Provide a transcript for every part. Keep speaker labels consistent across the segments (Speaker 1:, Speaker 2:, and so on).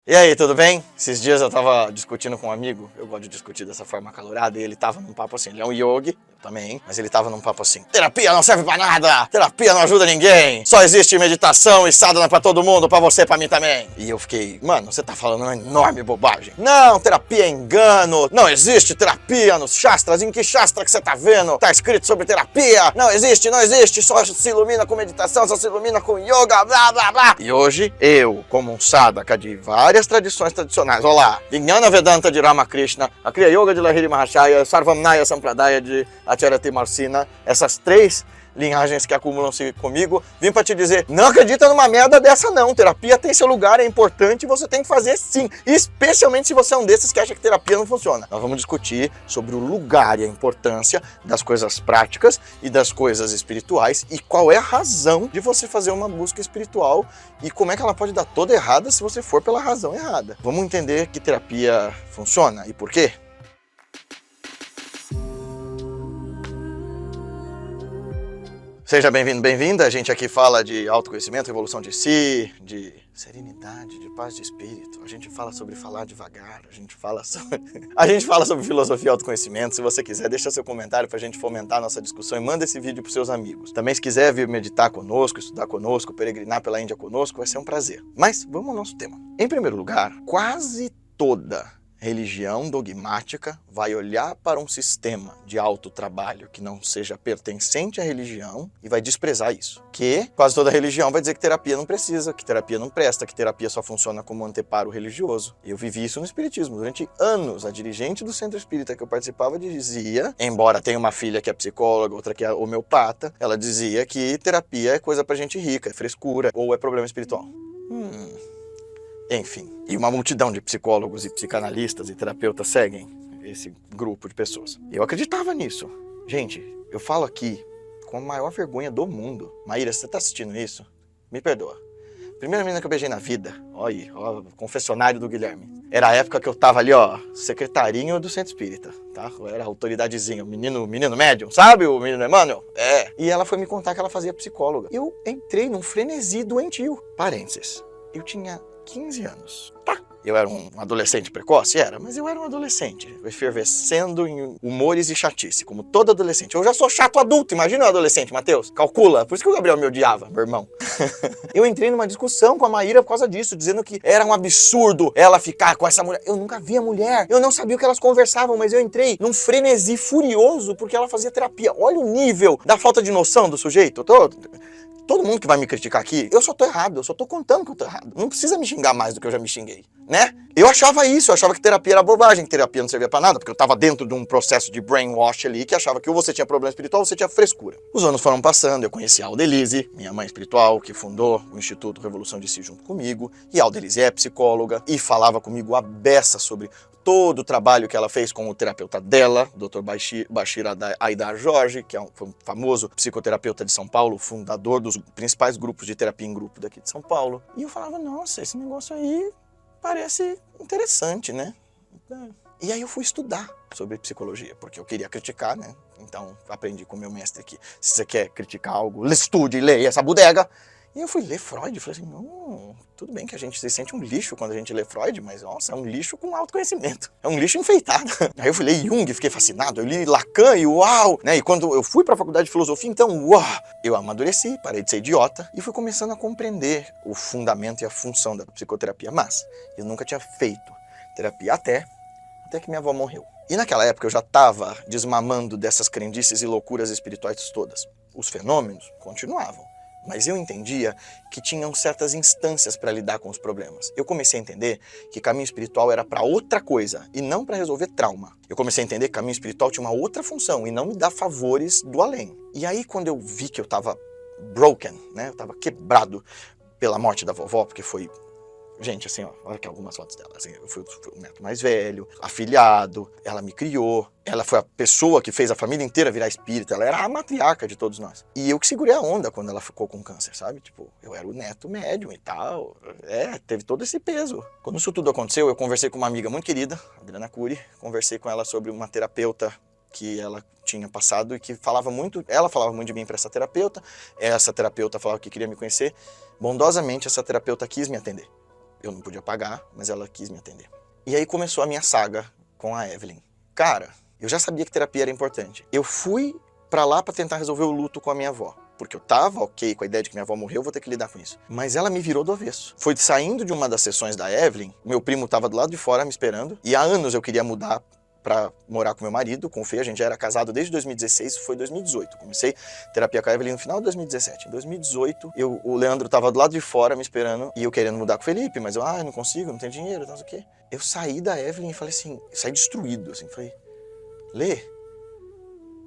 Speaker 1: E aí, tudo bem? Esses dias eu tava discutindo com um amigo, eu gosto de discutir dessa forma acalorada, e ele tava num papo assim, ele é um yogi, eu também, mas ele tava num papo assim, terapia não serve pra nada, terapia não ajuda ninguém, só existe meditação e sadhana pra todo mundo, pra você e pra mim também. E eu fiquei, mano, você tá falando uma enorme bobagem. Não, terapia é engano, não existe terapia nos shastras, em que shastra que você tá vendo? Tá escrito sobre terapia, não existe, só se ilumina com meditação, só se ilumina com yoga, blá blá blá. E hoje, eu, como um sadhaka de várias tradições tradicionais, olha lá, Vijnana Vedanta de Ramakrishna, a Kriya Yoga de Lahiri Mahashaya, Sarvamnaya Sampradaya de Acharya Marsina, essas três linhagens que acumulam-se comigo, vim pra te dizer, não acredita numa merda dessa não, terapia tem seu lugar, é importante, você tem que fazer sim, especialmente se você é um desses que acha que terapia não funciona. Nós vamos discutir sobre o lugar e a importância das coisas práticas e das coisas espirituais e qual é a razão de você fazer uma busca espiritual e como é que ela pode dar toda errada se você for pela razão errada. Vamos entender que terapia funciona e por quê? Seja bem-vindo, bem-vinda. A gente aqui fala de autoconhecimento, evolução de si, de serenidade, de paz de espírito. A gente fala sobre falar devagar, a gente fala sobre filosofia e autoconhecimento. Se você quiser, deixa seu comentário pra gente fomentar a nossa discussão e manda esse vídeo pros seus amigos. Também se quiser vir meditar conosco, estudar conosco, peregrinar pela Índia conosco, vai ser um prazer. Mas vamos ao nosso tema. Em primeiro lugar, quase toda religião dogmática vai olhar para um sistema de autotrabalho que não seja pertencente à religião e vai desprezar isso. Que quase toda religião vai dizer que terapia não precisa, que terapia não presta, que terapia só funciona como anteparo religioso. Eu vivi isso no espiritismo. Durante anos, a dirigente do centro espírita que eu participava dizia, embora tenha uma filha que é psicóloga, outra que é homeopata, ela dizia que terapia é coisa pra gente rica, é frescura ou é problema espiritual. Enfim, e uma multidão de psicólogos e psicanalistas e terapeutas seguem esse grupo de pessoas. Eu acreditava nisso. Gente, eu falo aqui com a maior vergonha do mundo. Maíra, você tá assistindo isso? Me perdoa. Primeira menina que eu beijei na vida, olha aí, ó, confessionário do Guilherme. Era a época que eu tava ali, ó, secretarinho do centro espírita, tá? Eu era autoridadezinho, menino médium, sabe o menino Emmanuel? É. E ela foi me contar que ela fazia psicóloga. Eu entrei num frenesi doentio. Parênteses, eu tinha 15 anos. Tá. Eu era um adolescente precoce? Era, mas eu era um adolescente, efervescendo em humores e chatice, como todo adolescente. Eu já sou chato adulto, imagina um adolescente, Matheus. Calcula, por isso que o Gabriel me odiava, meu irmão. Eu entrei numa discussão com a Maíra por causa disso, dizendo que era um absurdo ela ficar com essa mulher. Eu nunca vi a mulher, eu não sabia o que elas conversavam, mas eu entrei num frenesi furioso porque ela fazia terapia. Olha o nível da falta de noção do sujeito. Todo mundo que vai me criticar aqui, eu só tô errado, eu só tô contando que eu tô errado. Não precisa me xingar mais do que eu já me xinguei, né? Eu achava isso, eu achava que terapia era bobagem, que terapia não servia pra nada, porque eu tava dentro de um processo de brainwash ali, que achava que ou você tinha problema espiritual ou você tinha frescura. Os anos foram passando, eu conheci a Aldelise, minha mãe espiritual, que fundou o Instituto Revolução de Si junto comigo, e a Aldelise é psicóloga, e falava comigo a beça sobre todo o trabalho que ela fez com o terapeuta dela, Dr. Bashir Aidar Jorge, que foi um famoso psicoterapeuta de São Paulo, fundador dos principais grupos de terapia em grupo daqui de São Paulo. E eu falava, nossa, esse negócio aí parece interessante, né? E aí eu fui estudar sobre psicologia, porque eu queria criticar, né? Então aprendi com o meu mestre que se você quer criticar algo, estude e leia essa bodega. E eu fui ler Freud e falei assim, tudo bem que a gente se sente um lixo quando a gente lê Freud, mas nossa, é um lixo com autoconhecimento. É um lixo enfeitado. Aí eu fui ler Jung, fiquei fascinado. Eu li Lacan e uau! Né? E quando eu fui para a faculdade de filosofia, então, uau! Eu amadureci, parei de ser idiota e fui começando a compreender o fundamento e a função da psicoterapia. Mas eu nunca tinha feito terapia até que minha avó morreu. E naquela época eu já estava desmamando dessas crendices e loucuras espirituais todas. Os fenômenos continuavam. Mas eu entendia que tinham certas instâncias para lidar com os problemas. Eu comecei a entender que caminho espiritual era para outra coisa e não para resolver trauma. Eu comecei a entender que caminho espiritual tinha uma outra função e não me dar favores do além. E aí quando eu vi que eu estava broken, né? Eu estava quebrado pela morte da vovó, porque foi... Gente, assim, ó, olha aqui algumas fotos dela. Assim, eu fui o neto mais velho, afilhado, ela me criou, ela foi a pessoa que fez a família inteira virar espírita, ela era a matriarca de todos nós. E eu que segurei a onda quando ela ficou com câncer, sabe? Tipo, eu era o neto médium e tal. Teve todo esse peso. Quando isso tudo aconteceu, eu conversei com uma amiga muito querida, Adriana Cury, conversei com ela sobre uma terapeuta que ela tinha passado e que ela falava muito de mim para essa terapeuta falava que queria me conhecer. Bondosamente, essa terapeuta quis me atender. Eu não podia pagar, mas ela quis me atender. E aí começou a minha saga com a Evelyn. Cara, eu já sabia que terapia era importante. Eu fui pra lá pra tentar resolver o luto com a minha avó. Porque eu tava ok com a ideia de que minha avó morreu, eu vou ter que lidar com isso. Mas ela me virou do avesso. Foi saindo de uma das sessões da Evelyn, meu primo tava do lado de fora me esperando, e há anos eu queria mudar pra morar com meu marido, com o Fê. A gente já era casado desde 2016, foi 2018. Comecei terapia com a Evelyn no final de 2017. Em 2018, o Leandro tava do lado de fora me esperando, e eu querendo mudar com o Felipe, mas eu não consigo, não tenho dinheiro, não sei o quê. Eu saí da Evelyn e falei assim, saí destruído, assim, falei, Lê,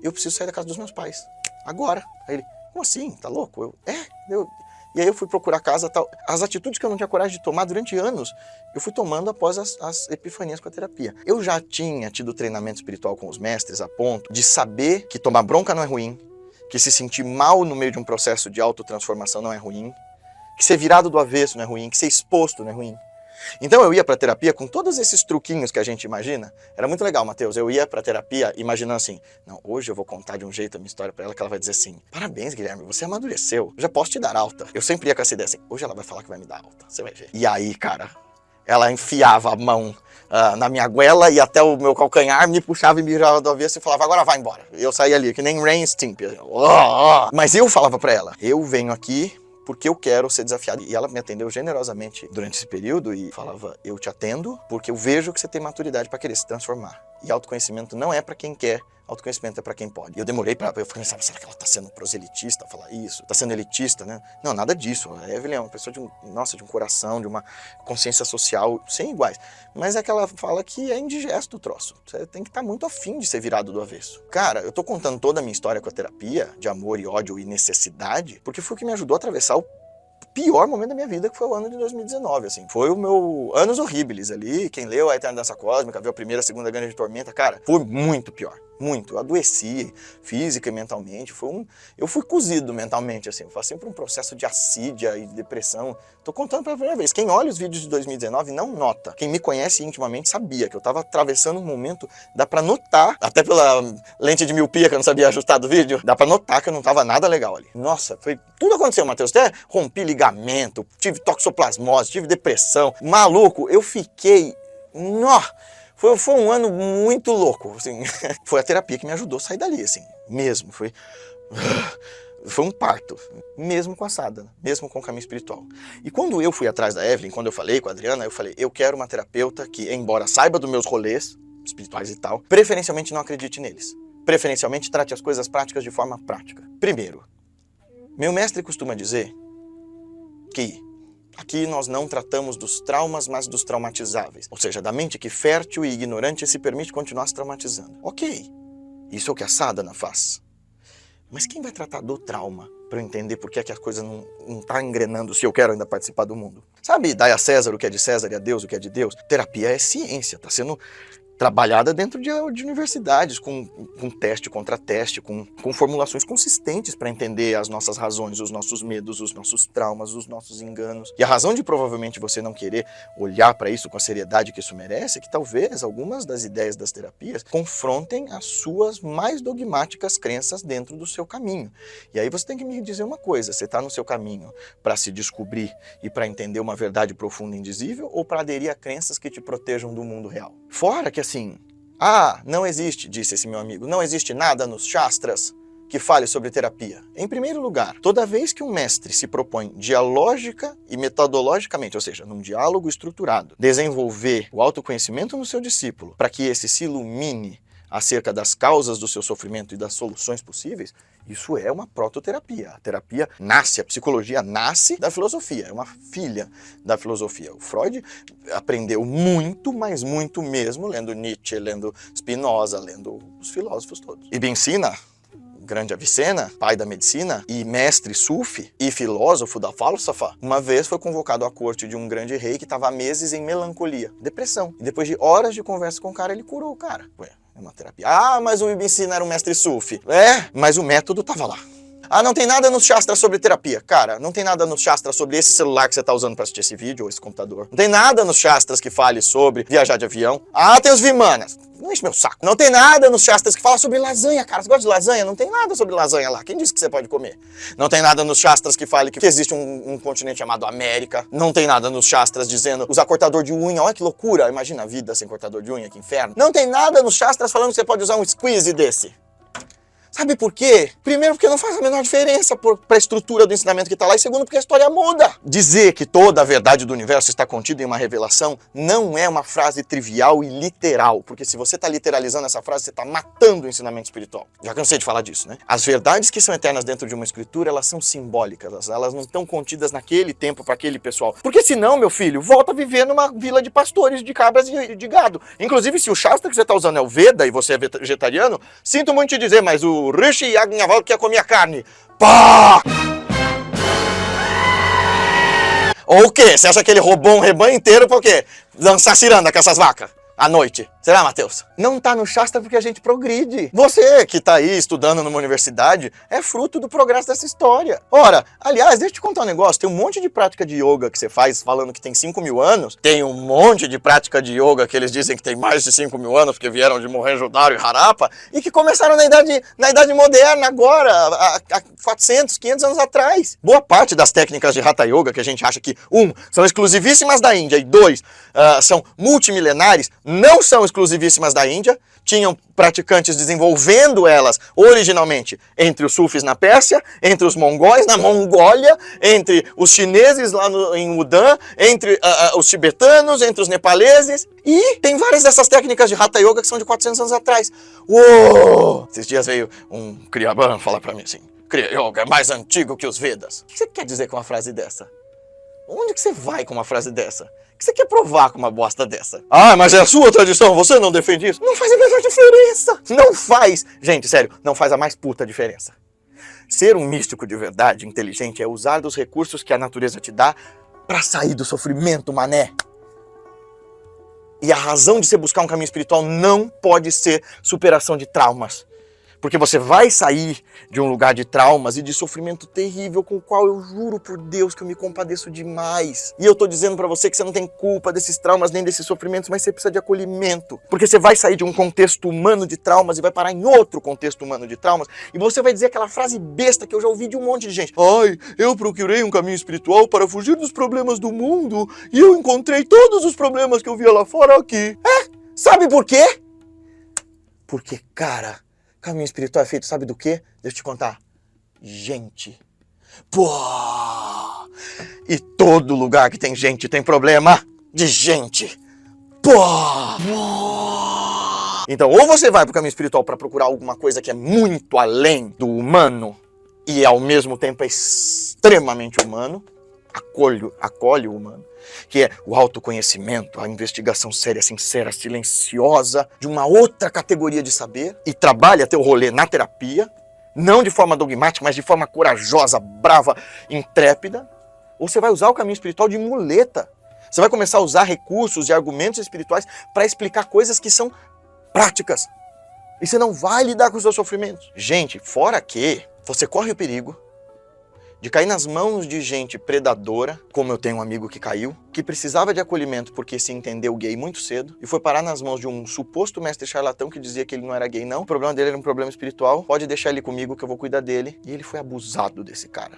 Speaker 1: eu preciso sair da casa dos meus pais, agora. Aí ele, como assim? Tá louco? E aí eu fui procurar casa, tal. As atitudes que eu não tinha coragem de tomar durante anos, eu fui tomando após as epifanias com a terapia. Eu já tinha tido treinamento espiritual com os mestres a ponto de saber que tomar bronca não é ruim, que se sentir mal no meio de um processo de autotransformação não é ruim, que ser virado do avesso não é ruim, que ser exposto não é ruim. Então eu ia pra terapia com todos esses truquinhos que a gente imagina. Era muito legal, Matheus. Eu ia pra terapia imaginando assim, não, hoje eu vou contar de um jeito a minha história pra ela que ela vai dizer assim, parabéns, Guilherme, você amadureceu, eu já posso te dar alta. Eu sempre ia com essa ideia assim, hoje ela vai falar que vai me dar alta, você vai ver. E aí, cara, ela enfiava a mão na minha goela e até o meu calcanhar, me puxava e me virava do avesso e falava, agora vai embora. Eu saía ali, que nem Rain Stimpy. Mas eu falava pra ela, eu venho aqui porque eu quero ser desafiado. E ela me atendeu generosamente durante esse período e falava, eu te atendo porque eu vejo que você tem maturidade para querer se transformar. E autoconhecimento não é para quem quer, autoconhecimento é para quem pode. E eu demorei eu pensava, será que ela tá sendo proselitista, falar isso? Tá sendo elitista, né? Não, nada disso. A Evelyn é uma pessoa de um coração, de uma consciência social sem iguais. Mas é que ela fala que é indigesto o troço. Você tem que estar muito afim de ser virado do avesso. Cara, eu tô contando toda a minha história com a terapia, de amor e ódio e necessidade, porque foi o que me ajudou a atravessar o pior momento da minha vida, que foi o ano de 2019, assim. Foi o meu anos horríveis ali. Quem leu A Eterna Dança Cósmica, viu a primeira, a segunda Grande Tormenta, cara, foi muito pior. Muito. Eu adoeci física e mentalmente. Eu fui cozido mentalmente, assim. Eu passei por um processo de assídia e de depressão. Tô contando pela primeira vez. Quem olha os vídeos de 2019 não nota. Quem me conhece intimamente sabia que eu tava atravessando um momento, dá pra notar, até pela lente de miopia que eu não sabia ajustar do vídeo, dá pra notar que eu não tava nada legal ali. Nossa, tudo aconteceu, Matheus. Até rompi ligamento, tive toxoplasmose, tive depressão. Maluco, eu fiquei... Foi um ano muito louco, assim. Foi a terapia que me ajudou a sair dali, assim, mesmo. Foi um parto, mesmo com a sadhana, mesmo com o caminho espiritual. E quando eu fui atrás da Evelyn, quando eu falei com a Adriana, eu falei, eu quero uma terapeuta que, embora saiba dos meus rolês espirituais e tal, preferencialmente não acredite neles. Preferencialmente trate as coisas práticas de forma prática. Primeiro, meu mestre costuma dizer que aqui nós não tratamos dos traumas, mas dos traumatizáveis. Ou seja, da mente que fértil e ignorante se permite continuar se traumatizando. Ok, isso é o que a sadhana faz. Mas quem vai tratar do trauma para eu entender por que é que as coisas não tá engrenando se eu quero ainda participar do mundo? Sabe, dai a César o que é de César e a Deus o que é de Deus? Terapia é ciência, tá sendo trabalhada dentro de universidades, com teste contra teste, com formulações consistentes para entender as nossas razões, os nossos medos, os nossos traumas, os nossos enganos. E a razão de provavelmente você não querer olhar para isso com a seriedade que isso merece é que talvez algumas das ideias das terapias confrontem as suas mais dogmáticas crenças dentro do seu caminho. E aí você tem que me dizer uma coisa, você está no seu caminho para se descobrir e para entender uma verdade profunda e indizível ou para aderir a crenças que te protejam do mundo real? Fora que assim, não existe, disse esse meu amigo, não existe nada nos Shastras que fale sobre terapia. Em primeiro lugar, toda vez que um mestre se propõe dialógica e metodologicamente, ou seja, num diálogo estruturado, desenvolver o autoconhecimento no seu discípulo para que esse se ilumine acerca das causas do seu sofrimento e das soluções possíveis, isso é uma prototerapia. A terapia nasce, a psicologia nasce da filosofia, é uma filha da filosofia. O Freud aprendeu muito, mas muito mesmo, lendo Nietzsche, lendo Spinoza, lendo os filósofos todos. Ibn Sina, grande Avicena, pai da medicina, e mestre sufi, e filósofo da falsafa, uma vez foi convocado à corte de um grande rei que estava há meses em melancolia, depressão. E depois de horas de conversa com o cara, ele curou o cara. É uma terapia. Mas o Ibn Sina era um mestre sufi. Mas o método tava lá. Não tem nada nos Shastras sobre terapia. Cara, não tem nada nos Shastras sobre esse celular que você tá usando para assistir esse vídeo ou esse computador. Não tem nada nos Shastras que fale sobre viajar de avião. Tem os Vimanas. Não enche meu saco. Não tem nada nos Shastras que fala sobre lasanha, cara. Você gosta de lasanha? Não tem nada sobre lasanha lá. Quem disse que você pode comer? Não tem nada nos Shastras que fale que existe um continente chamado América. Não tem nada nos Shastras dizendo usar cortador de unha. Olha que loucura. Imagina a vida sem cortador de unha, que inferno. Não tem nada nos Shastras falando que você pode usar um squeeze desse. Sabe por quê? Primeiro, porque não faz a menor diferença para a estrutura do ensinamento que está lá. E segundo, porque a história muda. Dizer que toda a verdade do universo está contida em uma revelação não é uma frase trivial e literal. Porque se você está literalizando essa frase, você está matando o ensinamento espiritual. Já cansei de falar disso, né? As verdades que são eternas dentro de uma escritura, elas são simbólicas. Elas não estão contidas naquele tempo para aquele pessoal. Porque senão, meu filho, volta a viver numa vila de pastores, de cabras e de gado. Inclusive, se o Shastra que você está usando é o Veda e você é vegetariano, sinto muito te dizer, mas o Rishi Yagnavalkya que comia carne. Pá! Ou o quê? Você acha que ele roubou um rebanho inteiro pra o quê? Dançar ciranda com essas vacas à noite? Será, Matheus? Não tá no Shastra porque a gente progride. Você que tá aí estudando numa universidade é fruto do progresso dessa história. Ora, aliás, deixa eu te contar um negócio. Tem um monte de prática de yoga que você faz falando que tem 5.000 anos. Tem um monte de prática de yoga que eles dizem que tem mais de 5.000 anos porque vieram de Mohenjo-Daro e Harappa e que começaram na idade moderna agora, há 400, 500 anos atrás. Boa parte das técnicas de Hatha Yoga que a gente acha que, são exclusivíssimas da Índia e 2, são multimilenares, não são exclusivíssimas da Índia, tinham praticantes desenvolvendo elas originalmente entre os sufis na Pérsia, entre os mongóis na Mongólia, entre os chineses lá em Udan, entre os tibetanos, entre os nepaleses. E tem várias dessas técnicas de Hatha Yoga que são de 400 anos atrás. Uou! Esses dias veio um Kriyaban falar pra mim assim, Kriya Yoga é mais antigo que os Vedas. O que você quer dizer com uma frase dessa? Onde que você vai com uma frase dessa? O que você quer provar com uma bosta dessa? Ah, mas é a sua tradição, você não defende isso? Não faz a menor diferença. Não faz. Gente, sério, não faz a mais puta diferença. Ser um místico de verdade, inteligente, é usar dos recursos que a natureza te dá pra sair do sofrimento, mané. E a razão de você buscar um caminho espiritual não pode ser superação de traumas. Porque você vai sair de um lugar de traumas e de sofrimento terrível com o qual eu juro por Deus que eu me compadeço demais. E eu tô dizendo pra você que você não tem culpa desses traumas nem desses sofrimentos, mas você precisa de acolhimento. Porque você vai sair de um contexto humano de traumas e vai parar em outro contexto humano de traumas e você vai dizer aquela frase besta que eu já ouvi de um monte de gente. Ai, eu procurei um caminho espiritual para fugir dos problemas do mundo e eu encontrei todos os problemas que eu via lá fora aqui. Sabe por quê? Porque, cara... Caminho espiritual é feito, sabe do quê? Deixa eu te contar. Gente. Pô! E todo lugar que tem gente tem problema de gente. Pô! Então, ou você vai pro caminho espiritual para procurar alguma coisa que é muito além do humano e ao mesmo tempo é extremamente humano, acolhe o humano, que é o autoconhecimento, a investigação séria, sincera, silenciosa, de uma outra categoria de saber, e trabalha teu rolê na terapia, não de forma dogmática, mas de forma corajosa, brava, intrépida, ou você vai usar o caminho espiritual de muleta. Você vai começar a usar recursos e argumentos espirituais para explicar coisas que são práticas. E você não vai lidar com os seus sofrimentos. Gente, fora que você corre o perigo de cair nas mãos de gente predadora, como eu tenho um amigo que caiu, que precisava de acolhimento porque se entendeu gay muito cedo e foi parar nas mãos de um suposto mestre charlatão que dizia que ele não era gay, não. O problema dele era um problema espiritual, pode deixar ele comigo que eu vou cuidar dele. E ele foi abusado desse cara.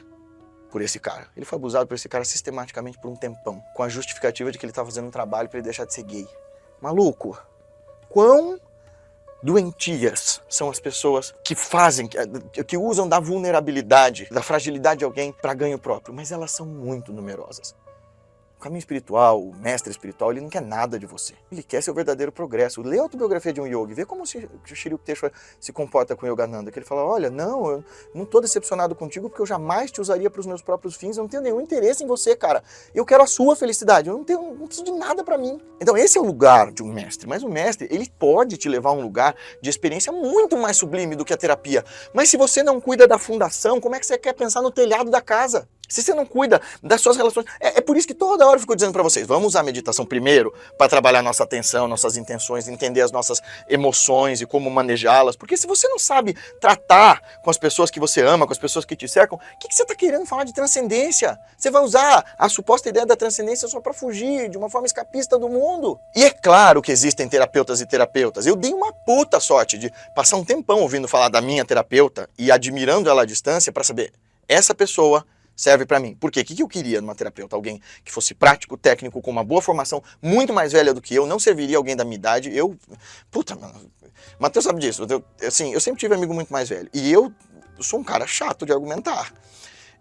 Speaker 1: Por esse cara. Ele foi abusado por esse cara sistematicamente por um tempão, com a justificativa de que ele estava fazendo um trabalho para ele deixar de ser gay. Maluco, quão doentias são as pessoas que fazem, que usam da vulnerabilidade, da fragilidade de alguém para ganho próprio, mas elas são muito numerosas. O caminho espiritual, o mestre espiritual, ele não quer nada de você. Ele quer seu verdadeiro progresso. Lê a autobiografia de um yogi, vê como o Shri Yukteswar se comporta com o Yogananda, que ele fala, olha, não, eu não estou decepcionado contigo porque eu jamais te usaria para os meus próprios fins, eu não tenho nenhum interesse em você, cara. Eu quero a sua felicidade, eu não preciso de nada para mim. Então esse é o lugar de um mestre, mas o mestre, ele pode te levar a um lugar de experiência muito mais sublime do que a terapia. Mas se você não cuida da fundação, como é que você quer pensar no telhado da casa? Se você não cuida das suas relações... É por isso que toda hora eu fico dizendo pra vocês, vamos usar a meditação primeiro para trabalhar nossa atenção, nossas intenções, entender as nossas emoções e como manejá-las. Porque se você não sabe tratar com as pessoas que você ama, com as pessoas que te cercam, o que você está querendo falar de transcendência? Você vai usar a suposta ideia da transcendência só para fugir de uma forma escapista do mundo. E é claro que existem terapeutas e terapeutas. Eu dei uma puta sorte de passar um tempão ouvindo falar da minha terapeuta e admirando ela à distância para saber, essa pessoa serve pra mim. Por quê? O que eu queria numa terapeuta? Alguém que fosse prático, técnico, com uma boa formação, muito mais velha do que eu, não serviria alguém da minha idade. Puta, mano, Matheus sabe disso. Eu sempre tive amigo muito mais velho. E eu sou um cara chato de argumentar.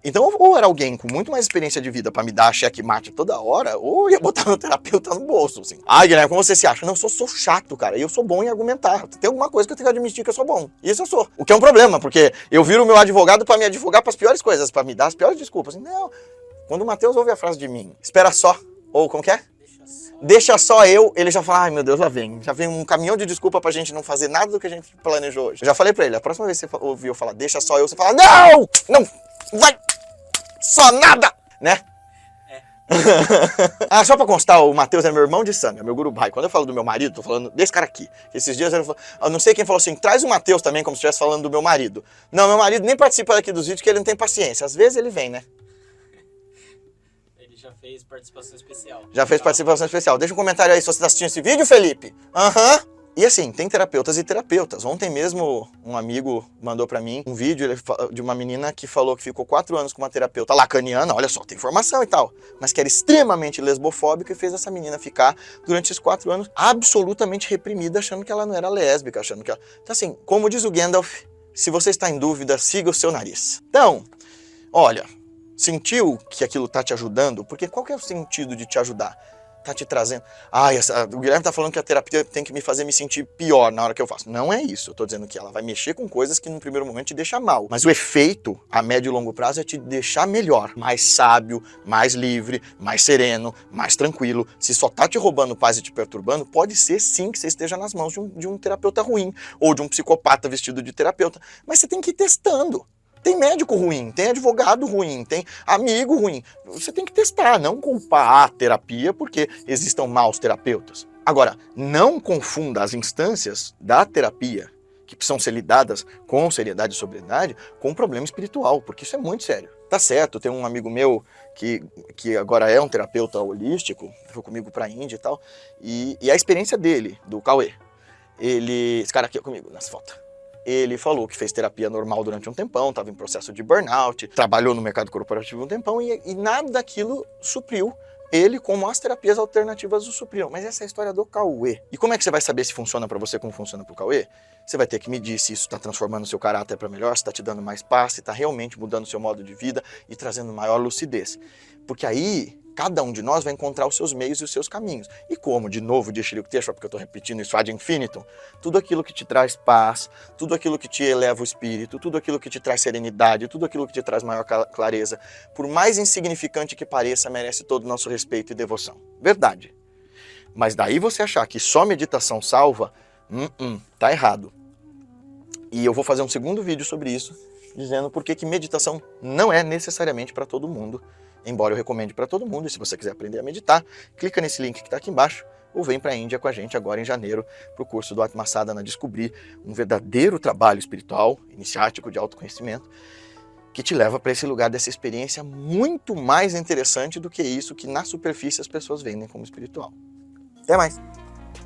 Speaker 1: Então, ou era alguém com muito mais experiência de vida pra me dar checkmate toda hora, ou ia botar meu terapeuta no bolso, assim. Ah, Guilherme, como você se acha? Não, eu sou chato, cara, e eu sou bom em argumentar. Tem alguma coisa que eu tenho que admitir que eu sou bom. E isso eu sou. O que é um problema, porque eu viro o meu advogado pra me advogar pras piores coisas, pra me dar as piores desculpas. Não, quando o Matheus ouve a frase de mim, espera só, ou como que é? Deixa só eu, ele já fala, ai meu Deus, já vem um caminhão de desculpa pra gente não fazer nada do que a gente planejou hoje. Eu já falei pra ele, a próxima vez que você ouvir eu falar, deixa só eu, você fala, não, vai! Só nada, né? Ah, só pra constar, o Matheus é meu irmão de sangue, é meu gurubai. Quando eu falo do meu marido, tô falando desse cara aqui. Esses dias eu não sei quem falou assim, traz o Matheus também, como se estivesse falando do meu marido. Não, meu marido nem participa daqui dos vídeos, porque ele não tem paciência. Às vezes ele vem, né?
Speaker 2: Ele já fez participação especial.
Speaker 1: Já fez participação especial. Deixa um comentário aí se você tá assistindo esse vídeo, Felipe. E assim, tem terapeutas e terapeutas. Ontem mesmo, um amigo mandou pra mim um vídeo de uma menina que falou que ficou 4 anos com uma terapeuta lacaniana, olha só, tem informação e tal, mas que era extremamente lesbofóbica e fez essa menina ficar, durante esses 4 anos, absolutamente reprimida, achando que ela não era lésbica, achando que ela... Então assim, como diz o Gandalf, se você está em dúvida, siga o seu nariz. Então, olha, sentiu que aquilo tá te ajudando? Porque qual que é o sentido de te ajudar? Tá te trazendo... o Guilherme tá falando que a terapia tem que me fazer me sentir pior na hora que eu faço. Não é isso. Eu tô dizendo que ela vai mexer com coisas que no primeiro momento te deixa mal. Mas o efeito, a médio e longo prazo, é te deixar melhor. Mais sábio, mais livre, mais sereno, mais tranquilo. Se só tá te roubando paz e te perturbando, pode ser sim que você esteja nas mãos de um terapeuta ruim. Ou de um psicopata vestido de terapeuta. Mas você tem que ir testando. Tem médico ruim, tem advogado ruim, tem amigo ruim. Você tem que testar, não culpar a terapia porque existam maus terapeutas. Agora, não confunda as instâncias da terapia, que precisam ser lidadas com seriedade e sobriedade, com um problema espiritual, porque isso é muito sério. Tá certo, tem um amigo meu que agora é um terapeuta holístico, foi comigo pra Índia e tal, e a experiência dele, do Cauê, esse cara aqui é comigo nas fotos. Ele falou que fez terapia normal durante um tempão, estava em processo de burnout, trabalhou no mercado corporativo um tempão e nada daquilo supriu ele como as terapias alternativas o supriram. Mas essa é a história do Cauê. E como é que você vai saber se funciona para você como funciona para o Cauê? Você vai ter que medir se isso está transformando o seu caráter para melhor, se está te dando mais paz, se está realmente mudando o seu modo de vida e trazendo maior lucidez. Porque aí... cada um de nós vai encontrar os seus meios e os seus caminhos. E como, de novo, de Shri Yukteswar, porque eu estou repetindo isso ad infinitum, tudo aquilo que te traz paz, tudo aquilo que te eleva o espírito, tudo aquilo que te traz serenidade, tudo aquilo que te traz maior clareza, por mais insignificante que pareça, merece todo o nosso respeito e devoção. Verdade. Mas daí você achar que só meditação salva, tá errado. E eu vou fazer um segundo vídeo sobre isso, dizendo por que meditação não é necessariamente para todo mundo, embora eu recomende para todo mundo. E se você quiser aprender a meditar, clica nesse link que está aqui embaixo ou vem para a Índia com a gente agora em janeiro para o curso do Atma Sadhana, descobrir um verdadeiro trabalho espiritual, iniciático de autoconhecimento, que te leva para esse lugar dessa experiência muito mais interessante do que isso que na superfície as pessoas vendem como espiritual. Até mais!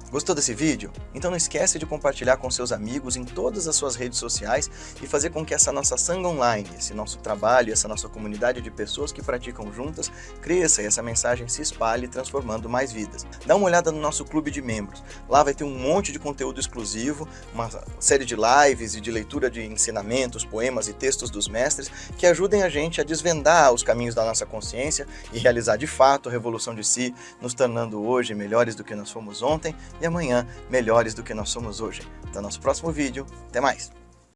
Speaker 1: Gostou desse vídeo? Então não esquece de compartilhar com seus amigos em todas as suas redes sociais e fazer com que essa nossa Sangha Online, esse nosso trabalho, essa nossa comunidade de pessoas que praticam juntas, cresça e essa mensagem se espalhe, transformando mais vidas. Dá uma olhada no nosso clube de membros. Lá vai ter um monte de conteúdo exclusivo, uma série de lives e de leitura de ensinamentos, poemas e textos dos mestres que ajudem a gente a desvendar os caminhos da nossa consciência e realizar de fato a revolução de si, nos tornando hoje melhores do que nós fomos ontem e amanhã melhores do que nós somos hoje. Até o nosso próximo vídeo. Até mais!